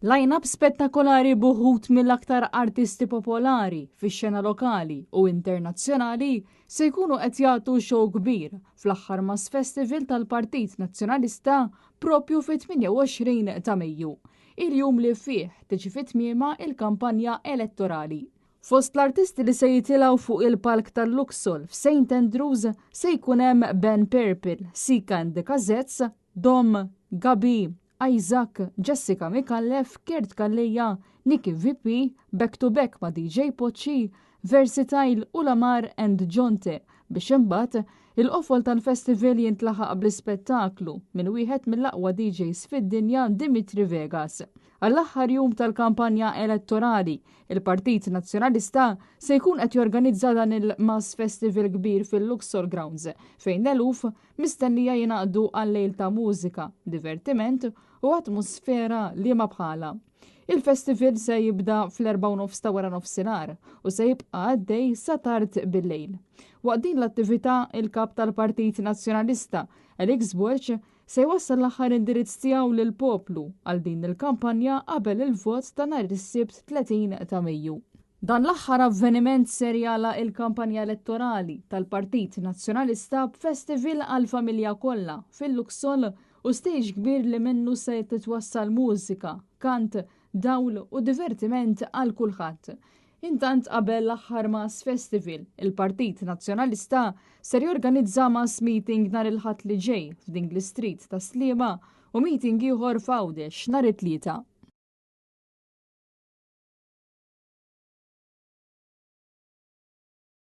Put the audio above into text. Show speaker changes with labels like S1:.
S1: Line-up spettakolari buħut mill-aktar artisti popolari fix-xena lokali u internazzjonali se jkunu qed jagħtu show kbir fl-aħħar Mass Festival tal-Partit Nazzjonalista propju fit-28 ta' Mejju, il-jum li fih tiġi fit-tmiema il-kampanja elettorali. Fost l-artisti li se jitilgħu fuq il-palk tal-Luxor f'St. Andrews se jkun hemm Ben Purple, Sika and the Cassettes, Dom, Gabi, Isaac, Jessica Mikallef, Kert Kalleja, Nikki VP, Back to Back ma' DJ Pochi, Versatile u Lamar and Jonte biex imbagħad il-qofol tal-festival jintlaħaq bl-spettaklu minn wieħed mill-aqwa DJs fid-dinja Dimitri Vegas. Għall-aħħar jum tal-kampanja elettorali, il-Partit Nazzjonalista se jkun qed jorganizza dan il-Mass Festival kbir fil-Luxor Grounds fejn eluf mistennija jingħaqdu għal-lejl ta' mużika, divertiment u atmosfera li ma bħala. Il-festival se jibda fl-4:30 ta' wara nofsinhar u se jibqa' għaddej sa tard bil-lejl. Waqt din l-attività il-kap tal-Partit Nazzjonalista Alex Borch se jwassal l-aħħar indirizz tiegħu lill-poplu għal din il-kampanja qabel il-vot ta' nhar is-Sibt 30 ta' Mejju. Dan l-aħħar avveniment serjala il-kampanja elettorali tal-Partit Nazzjonalista b'festival għall-familja kollha fil-Luxor u stage kbir li minnu se titwassal mużika, kant, dawl u divertiment għal kulħadd. Intant qabel l-aħħar Mass Festival, il-Partit Nazzjonalista ser jorganizza mass meeting nhar il-ħadd li ġej f'din l-Street ta' Sliema u meeting ieħor f'Għawdex nhar it-Tlieta.